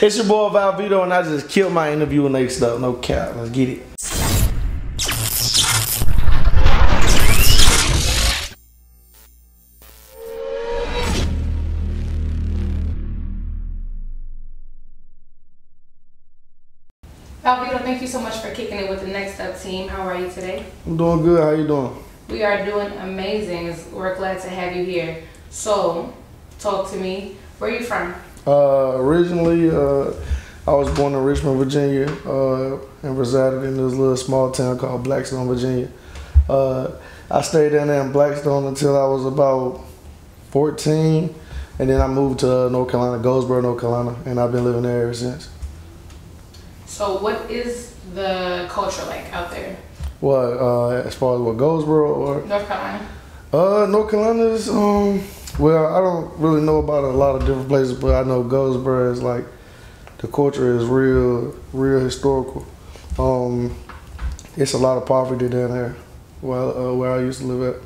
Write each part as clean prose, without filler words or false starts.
It's your boy Val Vito, and I just killed my interview and next up. No cap. Let's get it. Val Vito, thank you so much for kicking it with the Next Up team. How are you today? I'm doing good. How you doing? We are doing amazing. We're glad to have you here. So, talk to me. Where are you from? Originally, I was born in Richmond, Virginia, and resided in this little small town called Blackstone, Virginia. I stayed down there in Blackstone until I was about 14, and then I moved to North Carolina, Goldsboro, North Carolina, and I've been living there ever since. So what is the culture like out there? What, as far as what, Goldsboro or? North Carolina. North Carolina is, well, I don't really know about a lot of different places, but I know Goldsboro is like, the culture is real historical. It's a lot of poverty down there where I used to live at.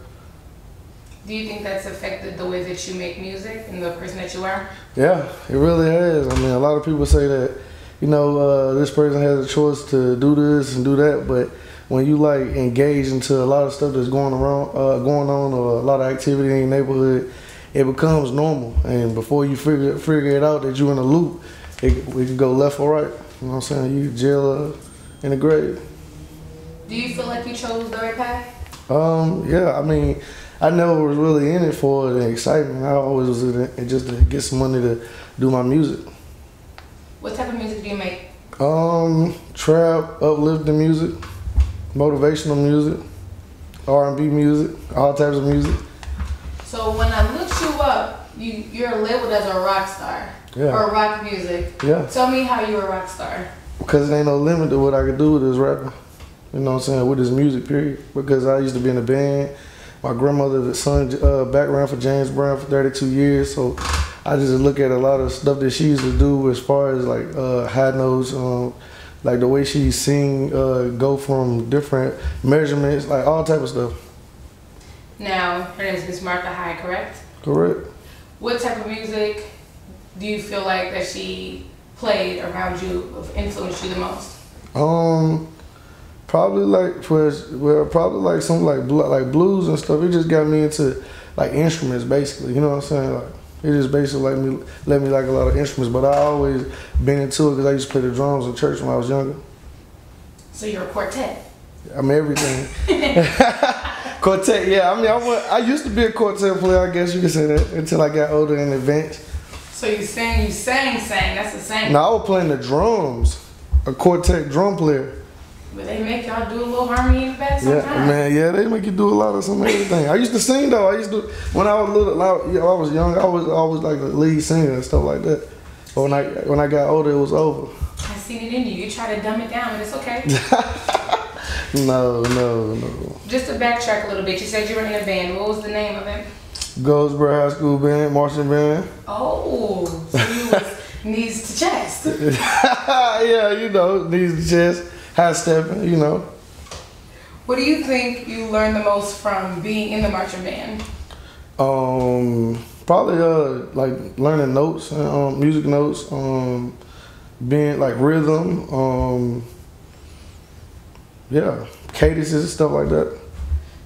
Do you think that's affected the way that you make music and the person that you are? Yeah, it really has. I mean, a lot of people say that, you know, this person has a choice to do this and do that, but when you like engage into a lot of stuff that's going on, or a lot of activity in your neighborhood, it becomes normal. And before you figure it out that you're in a loop, we can go left or right. You know what I'm saying? You jail or in the grave. Do you feel like you chose the right path? Yeah, I mean, I never was really in it for the excitement. I always was in it just to get some money to do my music. What type of music do you make? Trap, uplifting music, motivational music, R&B music, all types of music. So when I looked you up, you're labeled as a rock star. Yeah. Or rock music. Yeah. Tell me how you're a rock star. Because it ain't no limit to what I could do with this rapping. You know what I'm saying? With this music, period. Because I used to be in a band. My grandmother sung background for James Brown for 32 years. So I just look at a lot of stuff that she used to do as far as like high notes, like the way she sing, go from different measurements, like all type of stuff. Now, her name is Miss Martha Hyde, correct? Correct. What type of music do you feel like that she played around you, influenced you the most? Probably like probably like something like blues and stuff. It just got me into like instruments, basically. You know what I'm saying? Like it just basically let me like a lot of instruments. But I always been into it because I used to play the drums in church when I was younger. So you're a quartet? I'm everything. Quartet, yeah. I mean, I used to be a quartet player, I guess you could say that, until I got older and advanced. So you sang, that's the same. No, I was playing the drums, a quartet drum player. But they make y'all do a little harmony in the back sometimes. Yeah, man, yeah, they make you do a lot of some everything. I used to sing though. When I was little, I was young, I was always like the lead singer and stuff like that. But when I got older, it was over. I seen it in you. You try to dumb it down, but it's okay. No. Just to backtrack a little bit, you said you were in a band. What was the name of it? Goldsboro High School Band, marching band. Oh, so you was knees to chest. Yeah, you know, knees to chest, high stepping, you know. What do you think you learned the most from being in the marching band? Probably like learning notes, music notes, being like rhythm, yeah, cadences and stuff like that.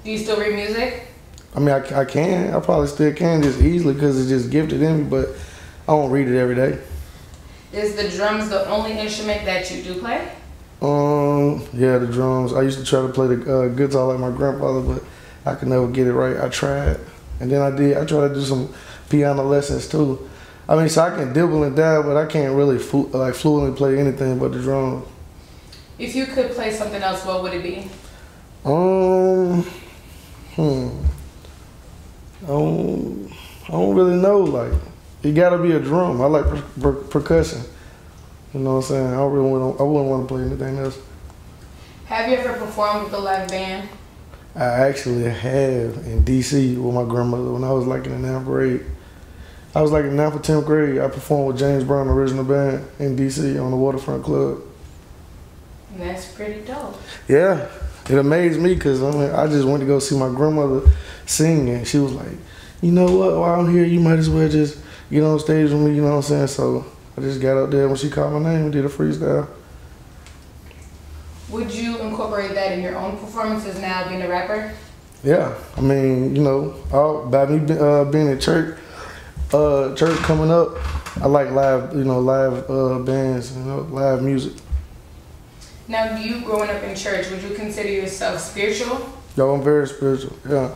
Do you still read music? I mean, I can. I probably still can just easily because it's just gifted in me, but I don't read it every day. Is the drums the only instrument that you do play? Yeah, the drums. I used to try to play the guitar like my grandfather, but I could never get it right. I tried, and then I tried to do some piano lessons too. I mean, so I can dibble and dab, but I can't really fluently play anything but the drums. If you could play something else, what would it be? I don't really know. Like, it gotta be a drum. I like percussion. You know what I'm saying? I wouldn't want to play anything else. Have you ever performed with a live band? I actually have in DC with my grandmother when I was like in the 9th grade. I was like in 9th or 10th grade. I performed with James Brown original band in DC on the Waterfront Club. And that's pretty dope. Yeah, it amazed me because I just went to go see my grandmother sing, and she was like, you know what, while I'm here, you might as well just get on stage with me, you know what I'm saying? So I just got out there when she called my name and did a freestyle. Would you incorporate that in your own performances now, being a rapper? Yeah, I mean, you know, by me being in church coming up, I like live, you know, live bands, you know, live music. Now, you growing up in church, would you consider yourself spiritual? Yo, I'm very spiritual. Yeah,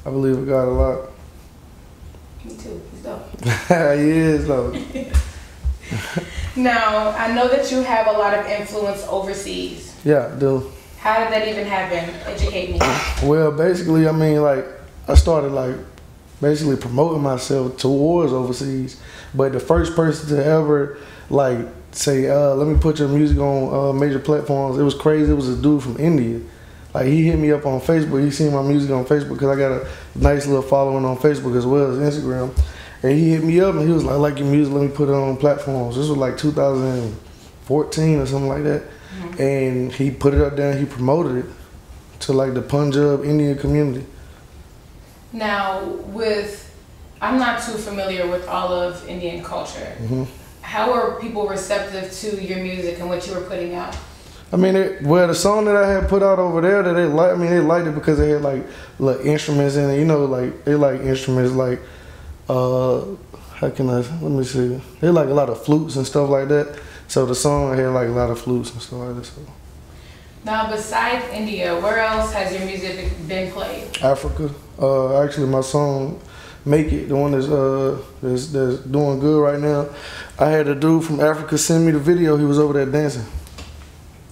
I believe in God a lot. Me too. He's dope. He is though. Now, I know that you have a lot of influence overseas. Yeah, I do. How did that even happen? Educate me. Well, basically, I mean, like, I started, like, basically promoting myself towards overseas. But the first person to ever, like, say, let me put your music on major platforms, it was crazy. It was a dude from India. Like, he hit me up on Facebook. He seen my music on Facebook because I got a nice little following on Facebook as well as Instagram. And he hit me up and he was like, I like your music, let me put it on platforms. This was like 2014 or something like that. Mm-hmm. And he put it up there and he promoted it to like the Punjab Indian community. Now, I'm not too familiar with all of Indian culture. Mm-hmm. How are people receptive to your music and what you were putting out? I mean, the song that I had put out over there, that they liked it because they had like little instruments in it. You know, like they like instruments like, let me see. They like a lot of flutes and stuff like that. So the song had like a lot of flutes and stuff like that. So. Now, besides India, where else has your music been played? Africa. Actually, my song "Make It," the one that's doing good right now. I had a dude from Africa send me the video. He was over there dancing.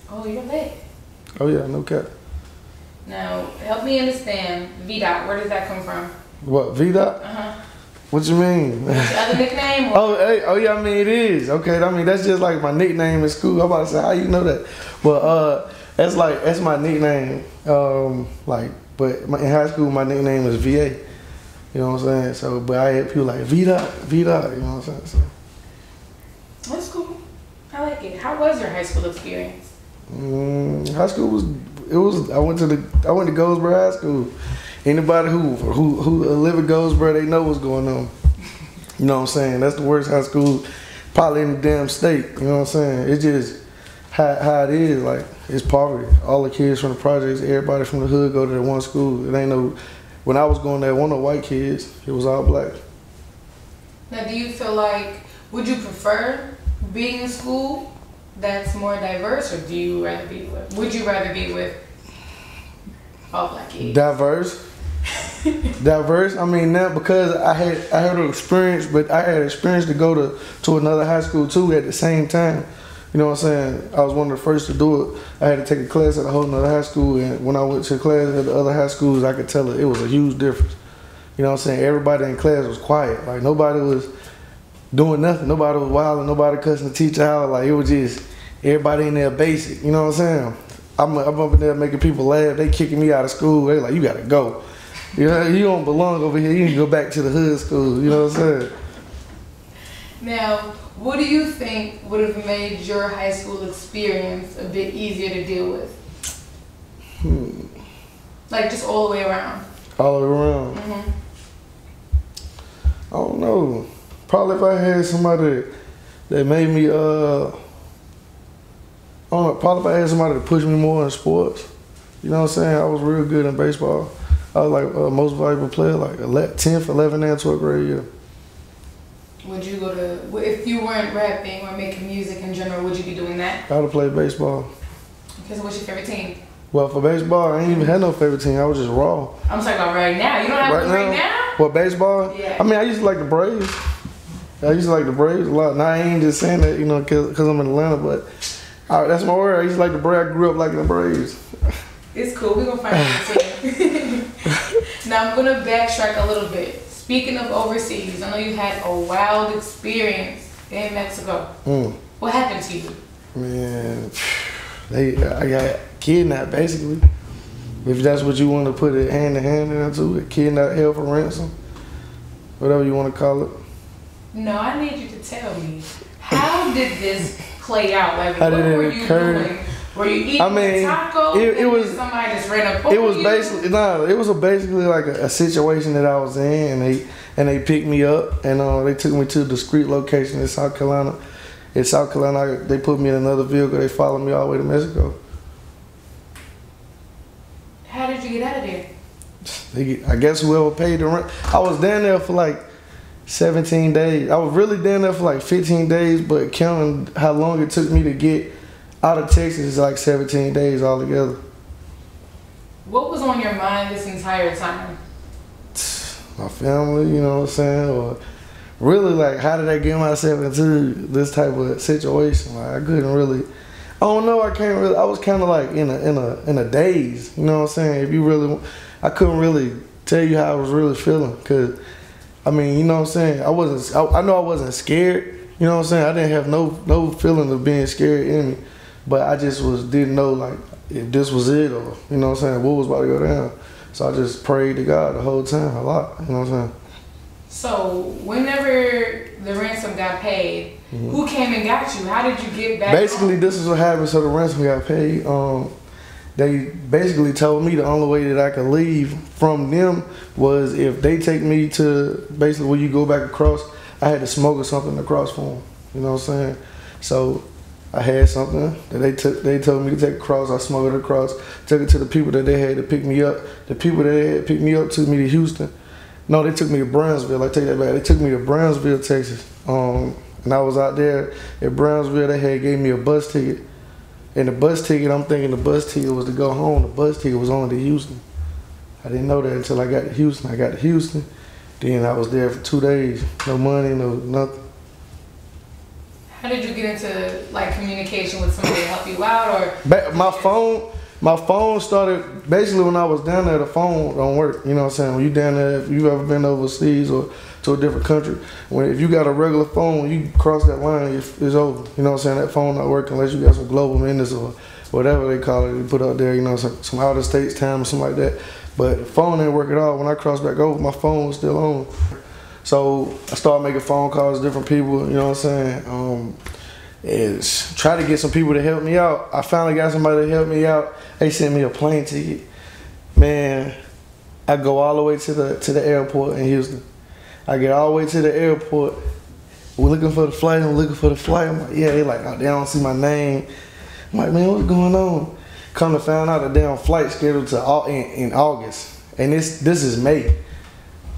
Oh, you're lit. Oh yeah, no cap. Now, help me understand Vito. Where does that come from? What, Vito? Uh-huh. What you mean? What's your other nickname? Oh yeah, I mean it is. Okay, I mean that's just like my nickname in school. I'm about to say, how you know that? Well, that's my nickname. But in high school my nickname was VA. You know what I'm saying? So, but I had people like Vito, you know what I'm saying? So. That's cool. I like it. How was your high school experience? High school was. I went to Goldsboro High School. Anybody who live in Goldsboro, they know what's going on. You know what I'm saying? That's the worst high school probably in the damn state. You know what I'm saying? It's just how it is. Like, it's poverty. All the kids from the projects, everybody from the hood go to that one school. It ain't no. When I was going there, wasn't no white kids. It was all black. Now, do you feel like, would you prefer being in school that's more diverse, or would you rather be with all black kids? Diverse. I mean, now because I had an experience, but I had experience to go to another high school too at the same time. You know what I'm saying? I was one of the first to do it. I had to take a class at a whole nother high school, and when I went to class at the other high schools, I could tell it was a huge difference. You know what I'm saying? Everybody in class was quiet. Like, nobody was doing nothing. Nobody was wilding. Nobody cussing the teacher out. Like, it was just everybody in there basic. You know what I'm saying? I'm up there making people laugh. They kicking me out of school. They like, you gotta go. You know, you don't belong over here. You need to go back to the hood school. You know what I'm saying? Now, what do you think would have made your high school experience a bit easier to deal with? Like, just all the way around. All the way around. Mm-hmm. I don't know. Probably if I had somebody that made me, I don't know, probably if I had somebody to push me more in sports. You know what I'm saying? I was real good in baseball. I was like most valuable player, like 10th, 11th, and 12th grade year. Would you go to, if you weren't rapping or making music in general, would you be doing that? I would have played baseball. Because what's your favorite team? Well, for baseball, I ain't even had no favorite team. I was just raw. I'm talking about right now. You don't have one right now? What, baseball? Yeah. I mean, I used to like the Braves. I used to like the Braves a lot. Now, I ain't just saying that, you know, because I'm in Atlanta, but that's my word. I used to like the Braves. I grew up liking the Braves. It's cool. We're going to find out the team. Now, I'm going to backtrack a little bit. Speaking of overseas, I know you had a wild experience in Mexico. What happened to you? Man, I got kidnapped, basically. If that's what you want to put it hand in hand into, it, kidnapped, held for ransom, whatever you want to call it. No, I need you to tell me, how did this play out? Like, how what did it were you occur? doing? Were you eating tacos? It was somebody just ran up. It was basically it was basically like a situation that I was in, and they picked me up, and they took me to a discreet location in South Carolina, in South Carolina, they put me in another vehicle. They followed me all the way to Mexico. How did you get out of there? I guess whoever paid the rent. I was down there for like 17 days. I was really down there for like 15 days, but counting how long it took me to get out of Texas is like 17 days altogether. What was on your mind this entire time? My family, you know what I'm saying? Or really, like, how did I get myself into this type of situation? Like, I couldn't really, I don't know, I can't really, I was kind of like in a daze, you know what I'm saying? If you really, I couldn't really tell you how I was really feeling, because, I mean, you know what I'm saying? I know I wasn't scared, you know what I'm saying? I didn't have no feeling of being scared in me, but I just didn't know, like, if this was it, or, you know what I'm saying, what was about to go down. So I just prayed to God the whole time, a lot, you know what I'm saying? So whenever the ransom got paid, who came and got you? How did you get back Basically, home? this is what happened. So the ransom got paid. They basically told me the only way that I could leave from them was if they take me to basically where you go back across. I had to smuggle something across for them. You know what I'm saying? So I had something that they told me to take across. I smuggled it across, took it to the people that they had to pick me up. The people that they had picked me up took me to Houston. No, they took me to Brownsville. I take that back. They took me to Brownsville, Texas. And I was out there at Brownsville. They gave me a bus ticket. And the bus ticket, I'm thinking the bus ticket was to go home. The bus ticket was only to Houston. I didn't know that until I got to Houston. I got to Houston. Then I was there for 2 days. No money, no nothing. How did you get into like communication with somebody to help you out, or? My phone started, basically when I was down there, the phone don't work. You know what I'm saying? When you down there, if you've ever been overseas or to a different country, if you got a regular phone, when you cross that line, it's over. You know what I'm saying? That phone not working unless you got some global minutes or whatever they call it. They put out there, you know, some out of states time or something like that. But the phone didn't work at all. When I crossed back over, my phone was still on. So I started making phone calls to different people, you know what I'm saying? Try to get some people to help me out. I finally got somebody to help me out. They sent me a plane ticket. Man, I go all the way to the airport in Houston. I get all the way to the airport. We're looking for the flight. I'm looking for the flight. I'm like, yeah, they like, oh, they don't see my name. I'm like, man, what's going on? Come to find out the damn flight scheduled in August. And this is May.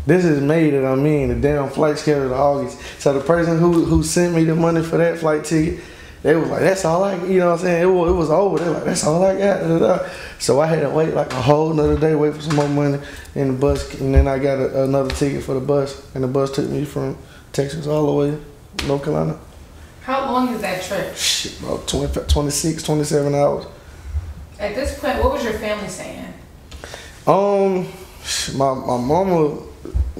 This is May that I'm in, the damn flight scheduled in August. So the person who sent me the money for that flight ticket, they was like, that's all I, you know what I'm saying? It was over. They like, that's all I got. Da, da, da. So I had to wait like a whole another day, wait for some more money in the bus. And then I got another ticket for the bus. And the bus took me from Texas all the way to North Carolina. How long is that trip? Shit, about 26, 27 hours. At this point, what was your family saying? My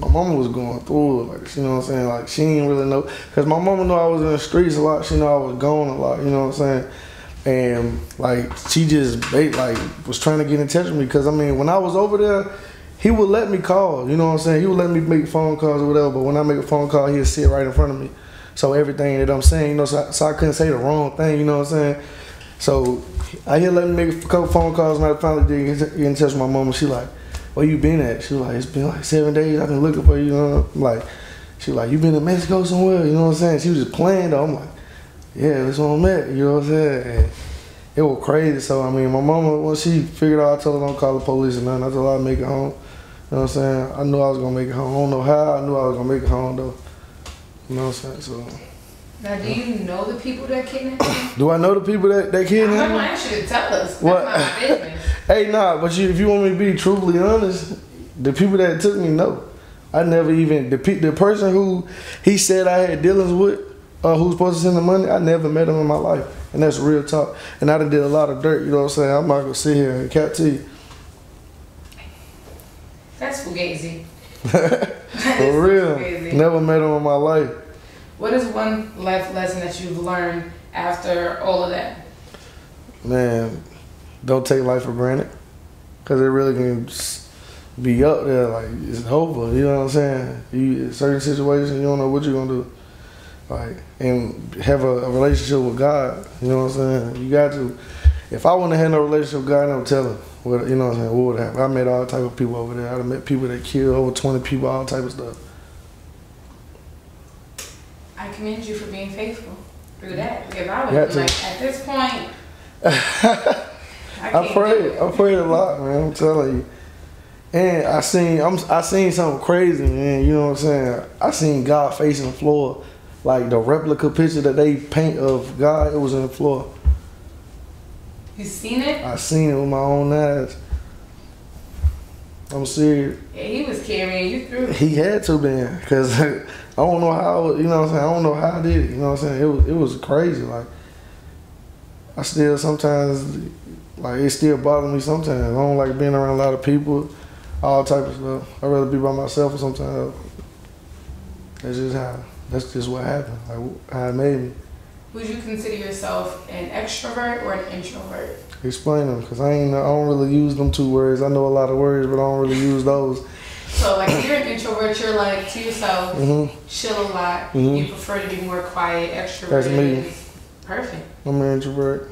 mama was going through it, like, you know what I'm saying? Like, she didn't really know, because my mama knew I was in the streets a lot. She knew I was gone a lot, you know what I'm saying? And, like, she just, like, was trying to get in touch with me, because, I mean, when I was over there, he would let me call, you know what I'm saying? He would let me make phone calls or whatever, but when I make a phone call, he'd sit right in front of me. So everything that I'm saying, you know, so I couldn't say the wrong thing, you know what I'm saying? So he'd let me make a couple phone calls, and I finally did get in touch with my mama. She like, where you been at? She was like, it's been like 7 days. I've been looking for you. You know, I'm like, she was like, you been in Mexico somewhere? You know what I'm saying? She was just playing though. I'm like, yeah, that's where I'm at. You know what I'm saying? And it was crazy. So I mean, my mama, when she figured out, I told her don't call the police and nothing. I told her I'd make it home. You know what I'm saying? I knew I was gonna make it home. I don't know how. I knew I was gonna make it home though. You know what I'm saying? So. Now, do you know the people that kidnapped you? Do I know the people that kidnapped me? I'm gonna ask you to tell us. What? That's not my business. Hey, nah, but if you want me to be truthfully honest, the people that took me, no. I never even, the person who he said I had dealings with, who's supposed to send the money, I never met him in my life. And that's real talk. And I done did a lot of dirt, you know what I'm saying? I'm not gonna sit here and cap to you. That's fugazi. For real. Fugazi. Never met him in my life. What is one life lesson that you've learned after all of that? Man, don't take life for granted. Because it really can be up there, like, it's over, you know what I'm saying? In certain situations, you don't know what you're going to do. Like, and have a relationship with God, you know what I'm saying? You got to. If I wouldn't have had no relationship with God, I would tell him, you know what I'm saying, what would happen? I met all type of people over there. I met people that killed over 20 people, all type of stuff. I commend you for being faithful. through that. Because I was like, at this point, I prayed a lot, man. I'm telling you. And I seen something crazy, man. You know what I'm saying? I seen God facing the floor, like the replica picture that they paint of God. It was in the floor. You seen it? I seen it with my own eyes. I'm serious. Yeah, he was carrying you through. He had to, man, because I don't know how. You know what I'm saying? I don't know how I did it. You know what I'm saying? It was crazy. Like I still sometimes, like it still bothers me sometimes. I don't like being around a lot of people, all type of stuff. I'd rather be by myself or sometimes. That's just what happened. Like how it made me. Would you consider yourself an extrovert or an introvert? Explain them, because I don't really use them two words. I know a lot of words, but I don't really use those. So like if you're an introvert, you're like to yourself, chill a lot. You prefer to be more quiet. Extrovert. That's me. Perfect. I'm an introvert.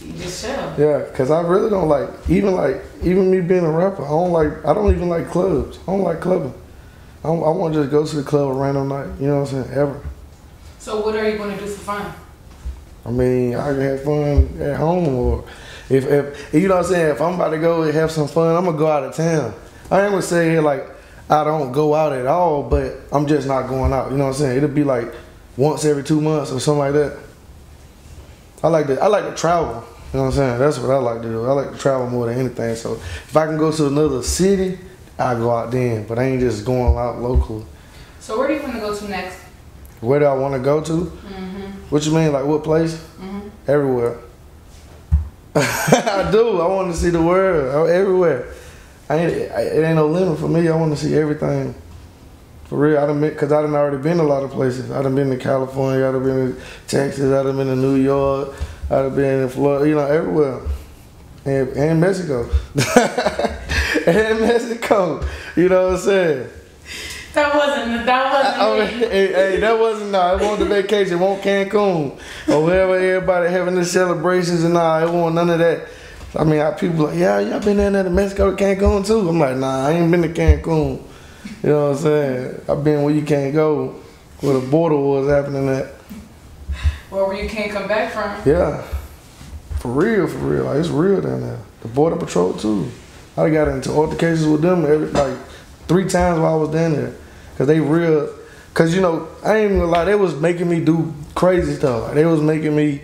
You just chill. Yeah, because I really don't even me being a rapper, I don't even like clubs. I don't like clubbing. I want to just go to the club a random night, you know what I'm saying, ever. So what are you going to do for fun? I mean, I can have fun at home, or if you know what I'm saying, if I'm about to go and have some fun, I'm going to go out of town. I ain't going to say like I don't go out at all, but I'm just not going out, you know what I'm saying? It'll be like once every 2 months or something like that. I like to travel, you know what I'm saying? That's what I like to do. I like to travel more than anything. So if I can go to another city, I go out then, but I ain't just going out local. So where do you want to go to next? Where do I want to go to? What you mean, like what place? Everywhere. I do. I want to see the world. Everywhere. It ain't no limit for me. I want to see everything. For real, because I done already been a lot of places. I done been to California, I done been to Texas, I done been to New York, I done been in Florida, you know, everywhere. And Mexico. And Mexico. You know what I'm saying? That wasn't Hey, that wasn't, no, it wasn't the vacation, it wasn't Cancun. Or wherever everybody having the celebrations and all, it wasn't none of that. I mean, people like, yeah, y'all been down there to Mexico to Cancun too? I'm like, nah, I ain't been to Cancun. You know what I'm saying? I've been where you can't go, where the border was happening at. Or where you can't come back from. Yeah. For real. Like, it's real down there. The border patrol too. I got into altercations with them like 3 times while I was down there. Cause they real, cause you know, I ain't even gonna lie, they was making me do crazy stuff. Like, they was making me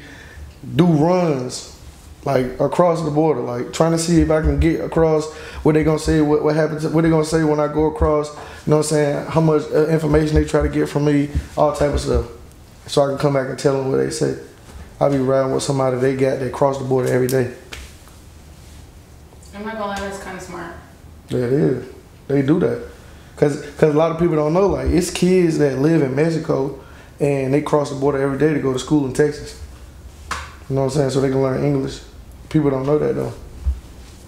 do runs, like across the border, like trying to see if I can get across. What they gonna say? What happens? What they gonna say when I go across? You know what I'm saying? How much information they try to get from me? All type of stuff. So I can come back and tell them what they say. I be riding with somebody they cross the border every day. I'm not gonna lie, that's kind of smart. Yeah, it is. They do that. Cause a lot of people don't know, like, it's kids that live in Mexico and they cross the border every day to go to school in Texas. You know what I'm saying? So they can learn English. People don't know that though.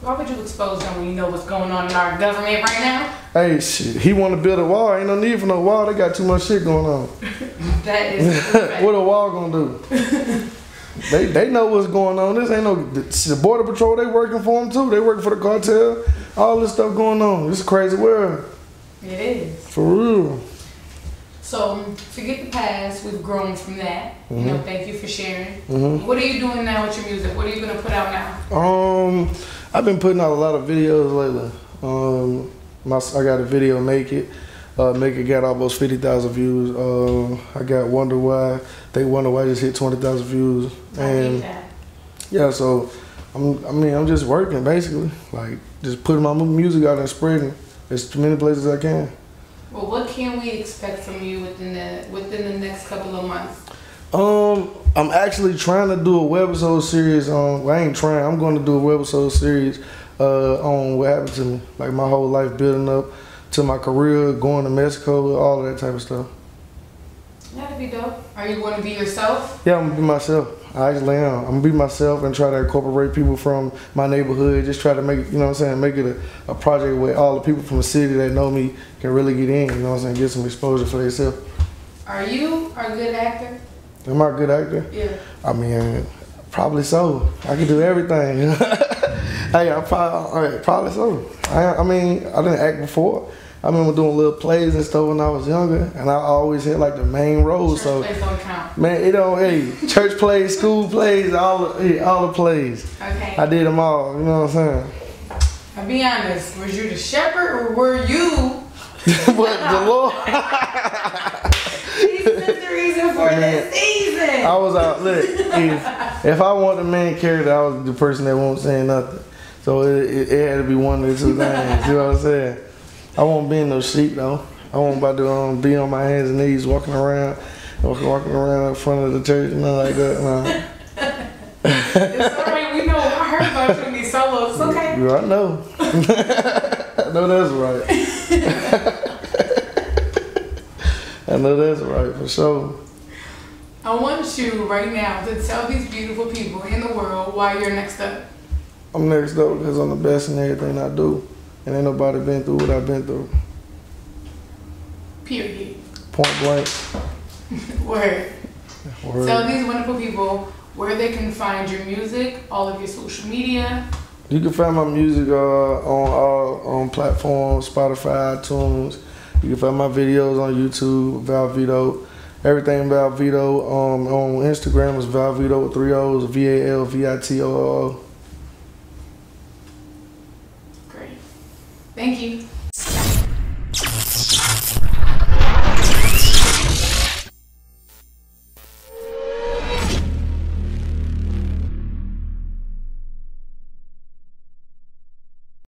Why would you expose them when you know what's going on in our government right now? Hey, shit, he want to build a wall. Ain't no need for no wall. They got too much shit going on. That is what a wall gonna do? They know what's going on. This ain't no, the border patrol, they working for them too. They working for the cartel. All this stuff going on. It's a crazy world. It is. For real. So, forget the past. We've grown from that. You know, thank you for sharing. What are you doing now with your music? What are you going to put out now? I've been putting out a lot of videos lately. I got a video, Make It. Make It got almost 50,000 views. I got Wonder Why. I think Wonder Why just hit 20,000 views. And yeah, so I'm just working basically. Like, just putting my music out and spreading as many places as I can. Well, what can we expect from you within the next couple of months? I'm actually trying to do a webisode series on. Well, I ain't trying. I'm going to do a webisode series on what happened to me, like my whole life building up to my career, going to Mexico, all of that type of stuff. That'd be dope. Are you going to be yourself? Yeah, I'm gonna be myself. I actually am. I'm gonna be myself and try to incorporate people from my neighborhood. Just try to make it, you know what I'm saying, make it a project where all the people from the city that know me can really get in, you know what I'm saying, get some exposure for themselves. Are you a good actor? Am I a good actor? Yeah. I mean, probably so. I can do everything. Hey, probably so. I mean, I didn't act before. I remember doing little plays and stuff when I was younger, and I always had like the main roles. So Church plays don't count. man, it don't. Hey, church plays, school plays, all the plays. Okay. I did them all. You know what I'm saying? Now be honest. Was you the shepherd or were you? But the Lord. This is the reason for this season. I was out. Look, if I want the main character, I was the person that won't say nothing. So it had to be one of the two things. You know what I'm saying? I won't be in no sheep though. I won't about to be on my hands and knees walking around in front of the church and nothing like that. No. It's alright. We know. I heard about you in these solos. It's okay. Yeah, I know. I know that's right. I know that's right for sure. I want you right now to tell these beautiful people in the world why you're next up. I'm next up because I'm the best in everything I do. And ain't nobody been through what I've been through. Period. Point blank. Word. Word. Tell these wonderful people where they can find your music, all of your social media. You can find my music on platforms, Spotify, iTunes. You can find my videos on YouTube, Val Vito. Everything Val Vito. On Instagram is Val Vito with 3 O's, VALVITOO. Great. Thank you.